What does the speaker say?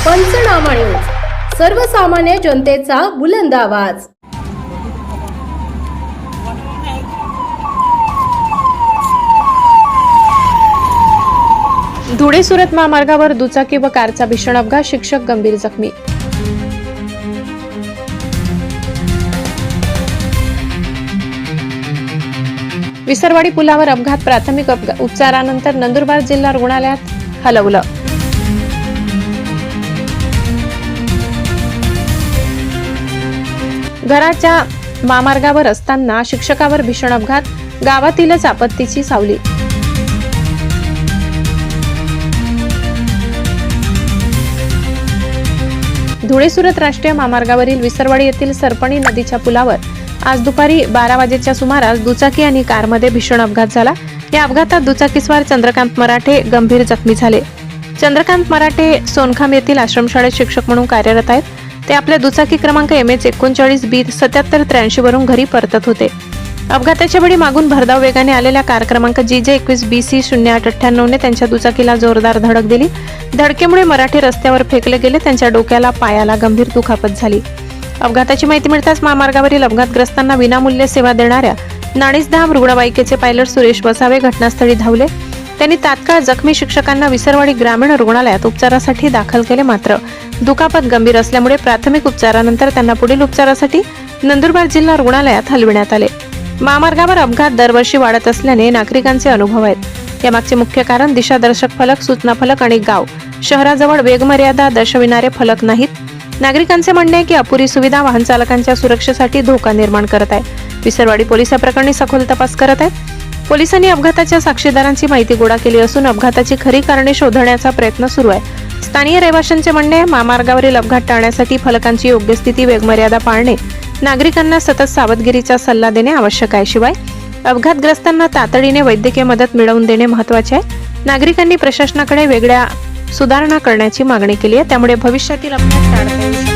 पंचनामा न्यूज, सर्वसामान्य जनतेचा बुलंद आवाज। धुळे सुरत महामार्गावर दुचाकी व कारचा भीषण अपघात, शिक्षक गंभीर जखमी। विसरवाडी पुलावर अपघात, प्राथमिक उपचारानंतर नंदुरबार जिल्हा रुग्णालयात हलवलं। घराच्या महामार्गावर असताना शिक्षकावर भीषण अपघात, गावातीलच आपत्तीची सावली। धुळे सुरत राष्ट्रीय महामार्गावरील विसरवाडी येथील सरपणी नदीच्या पुलावर आज दुपारी 12 वाजेच्या सुमारास दुचाकी आणि कारमध्ये भीषण अपघात झाला। या अपघातात दुचाकीस्वार चंद्रकांत मराठे गंभीर जखमी झाले। चंद्रकांत मराठे सोनखाम येथील आश्रमशाळेत शिक्षक म्हणून कार्यरत आहेत। ते आपल्या दुचाकी क्रमांक MH39B 7783 वरून घरी परतत होते। अपघाताच्या वेळी मागून भरधाव वेगाने आलेल्या कार क्रमांक GJ21BC 0898 ने त्यांच्या दुचाकीला जोरदार धडक दिली। धडकेमुळे मराठे रस्त्यावर फेकले गेले। त्यांच्या डोक्याला, पायाला गंभीर दुखापत झाली। अपघाताची माहिती मिळताच महामार्गावरील अपघातग्रस्तांना विनामूल्य सेवा देणाऱ्या नाणीजधाम रुग्णवाहिकेचे पायलट सुरेश वसावे घटनास्थळी धावले। त्यांनी तात्काळ जखमी शिक्षकांना विसरवाडी ग्रामीण रुग्णालयात उपचारासाठी दाखल केले। मात्र दुखापत गंभीर असल्यामुळे प्राथमिक उपचारानंतर त्यांना पुढील उपचारासाठी नंदुरबार जिल्हा रुग्णालयात हलविण्यात आले। महामार्गावर अपघात दरवर्षी वाढत असल्याने नागरिकांचे अनुभव आहेत। यामागचे मुख्य कारण दिशादर्शक फलक, सूचना फलक आणि गाव शहराजवळ वेगमर्यादा दर्शविणारे फलक नाहीत। नागरिकांचे म्हणणे आहे की अपुरी सुविधा वाहन चालकांच्या सुरक्षेसाठी धोका निर्माण करत आहे। विसरवाडी पोलीस या प्रकरणी सखोल तपास करत आहेत। पोलिसांनी अपघाताच्या साक्षीदारांची माहिती गोळा केली असून अपघाताची खरी कारणे शोधण्याचा प्रयत्न सुरू आहे। स्थानिक रहिवाशांचे म्हणणे आहे, महामार्गावरील अपघात टाळण्यासाठी फलकांची योग्य स्थिती, वेगमर्यादा पाळणे, नागरिकांना सतत सावधगिरीचा सल्ला देणे आवश्यक आहे। शिवाय अपघातग्रस्तांना तातडीने वैद्यकीय मदत मिळवून देणे महत्त्वाचे आहे। नागरिकांनी प्रशासनाकडे वेगळ्या सुधारणा करण्याची मागणी केली आहे। त्यामुळे भविष्यातील अपघात टाळता येऊ शकतात।